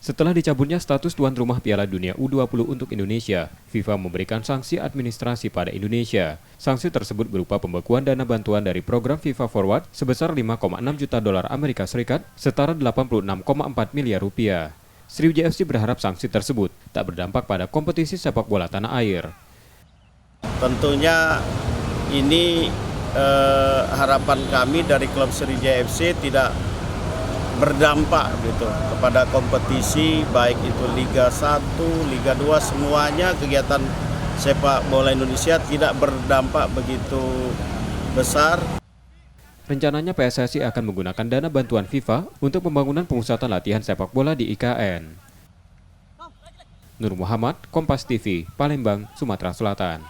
Setelah dicabutnya status tuan rumah Piala Dunia U20 untuk Indonesia, FIFA memberikan sanksi administrasi pada Indonesia. Sanksi tersebut berupa pembekuan dana bantuan dari program FIFA Forward sebesar 5,6 juta dolar Amerika Serikat, setara 86,4 miliar rupiah. Sriwijaya FC berharap sanksi tersebut tak berdampak pada kompetisi sepak bola tanah air. Tentunya ini harapan kami dari klub Sriwijaya FC tidak berdampak gitu kepada kompetisi, baik itu Liga 1, Liga 2, semuanya kegiatan sepak bola Indonesia tidak berdampak begitu besar. Rencananya PSSI akan menggunakan dana bantuan FIFA untuk pembangunan pemusatan latihan sepak bola di IKN. Nur Muhammad, Kompas TV, Palembang, Sumatera Selatan.